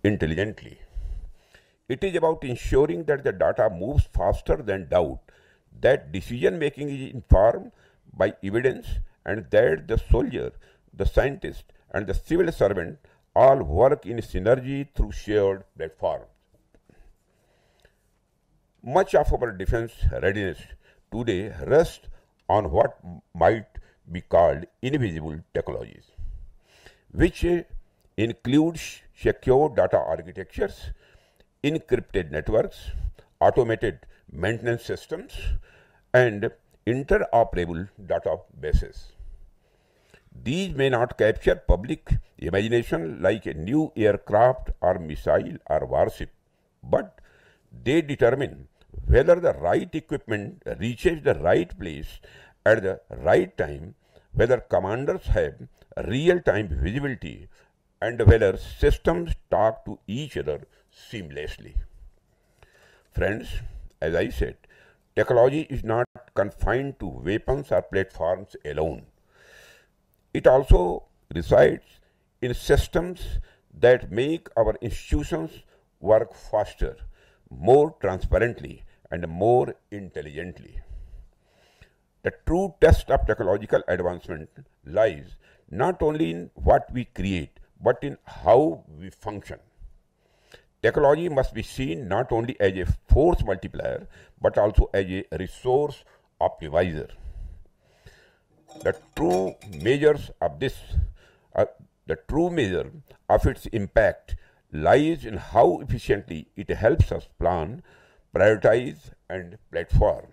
intelligently. It is about ensuring that the data moves faster than doubt, that decision making is informed by evidence, and that the soldier, the scientist, and the civil servant all work in synergy through shared platforms. Much of our defense readiness today rests on what might be called invisible technologies, which includes secure data architectures, encrypted networks, automated maintenance systems, and interoperable databases. These may not capture public imagination like a new aircraft or missile or warship, but they determine whether the right equipment reaches the right place at the right time, whether commanders have real-time visibility, and whether systems talk to each other seamlessly. Friends, as I said, technology is not confined to weapons or platforms alone. It also resides in systems that make our institutions work faster, more transparently, and more intelligently. The true test of technological advancement lies not only in what we create, but in how we function. Technology must be seen not only as a force multiplier, but also as a resource optimizer. The true measure of its impact lies in how efficiently it helps us plan, prioritize, and platform.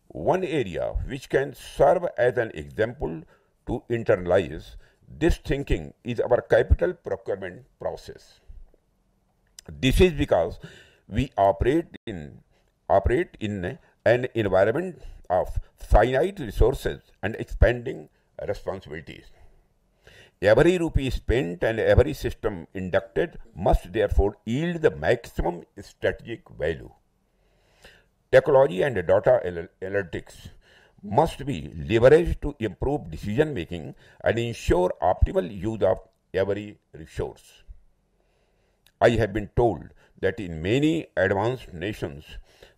One area which can serve as an example to internalize this thinking is our capital procurement process. This is because we operate in an environment of finite resources and expanding responsibilities. Every rupee spent and every system inducted must therefore yield the maximum strategic value. Technology and data analytics must be leveraged to improve decision making and ensure optimal use of every resource. I have been told that in many advanced nations,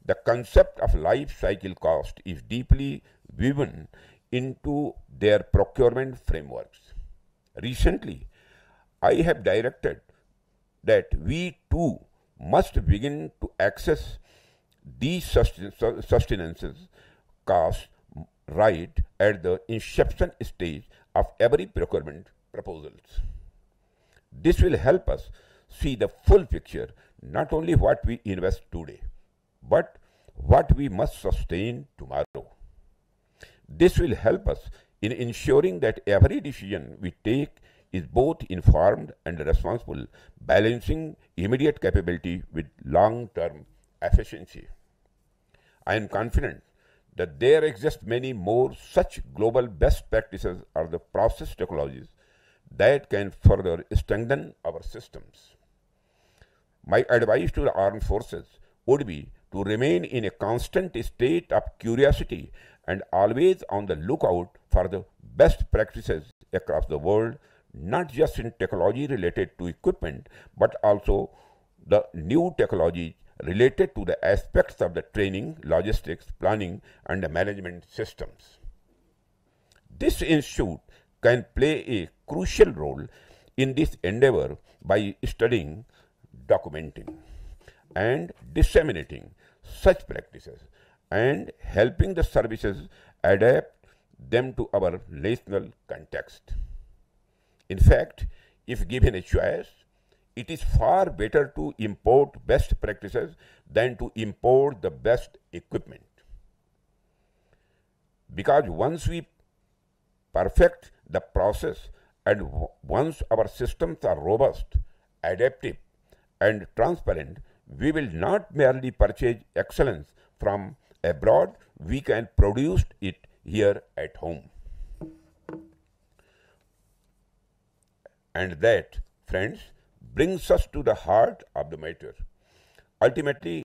the concept of life cycle cost is deeply woven into their procurement frameworks. Recently, I have directed that we too must begin to access these sustenances costs right at the inception stage of every procurement proposals. This will help us see the full picture, not only what we invest today, but what we must sustain tomorrow. This will help us in ensuring that every decision we take is both informed and responsible, balancing immediate capability with long-term efficiency. I am confident that there exist many more such global best practices or the process technologies that can further strengthen our systems. My advice to the armed forces would be to remain in a constant state of curiosity and always on the lookout for the best practices across the world, not just in technology related to equipment, but also the new technologies related to the aspects of the training, logistics, planning, and the management systems. This institute can play a crucial role in this endeavor by studying, documenting, and disseminating such practices and helping the services adapt them to our national context. In fact, if given a choice, it is far better to import best practices than to import the best equipment. Because once we perfect the process and once our systems are robust, adaptive, and transparent, we will not merely purchase excellence from abroad, we can produce it here at home. And that, friends, brings us to the heart of the matter. Ultimately,